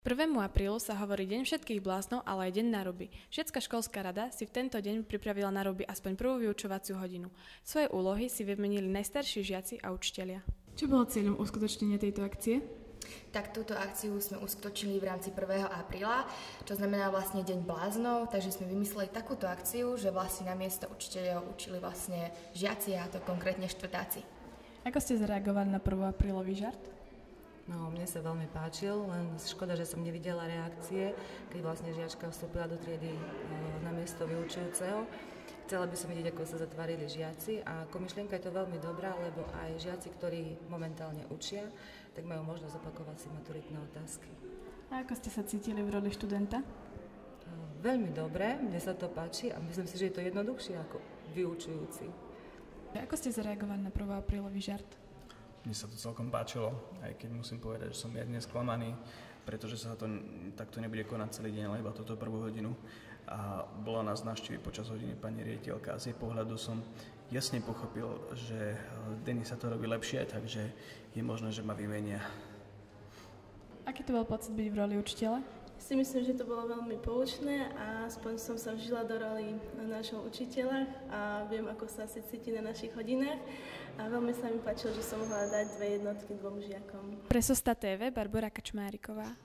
1. aprílu sa hovorí Deň všetkých bláznov, ale aj Deň náruby. Žiacka školská rada si v tento deň pripravila na ruby aspoň prvú vyučovaciu hodinu. Svoje úlohy si vymenili najstarší žiaci a učitelia. Čo bolo cieľom uskutočnenia tejto akcie? Tak túto akciu sme uskutočnili v rámci 1. apríla, čo znamená vlastne Deň bláznov, takže sme vymysleli takúto akciu, že vlastne namiesto učiteľov učili vlastne žiaci, a to konkrétne štvrtáci. Ako ste zareagovali na 1. aprílový žart? No, mne sa veľmi páčil, len škoda, že som nevidela reakcie, keď vlastne žiačka vstúpila do triedy na miesto vyučujúceho. Chcela by som vidieť, ako sa zatvárili žiaci, a ako myšlienka je to veľmi dobrá, lebo aj žiaci, ktorí momentálne učia, tak majú možnosť opakovať si maturitné otázky. A ako ste sa cítili v roli študenta? Veľmi dobre, mne sa to páči a myslím si, že je to jednoduchšie ako vyučujúci. Ako ste zareagovali na 1. aprílový žart? Mne sa to celkom páčilo, aj keď musím povedať, že som mierne sklamaný, pretože sa to takto nebude konať celý deň, ale iba túto prvú hodinu. A bola nás navštíviť počas hodiny pani riaditeľka a z jej pohľadu som jasne pochopil, že Denis sa to robí lepšie, takže je možné, že ma vymenia. Aký to bol pocit byť v roli učiteľa? Si myslím, že to bolo veľmi poučné a aspoň som sa vžila do roli nášho učiteľa a viem, ako sa asi cíti na našich hodinách a veľmi sa mi páčilo, že som mohla dať 2 jednotky 2 žiakom. Pre Sosta TV Barbora Kačmáriková.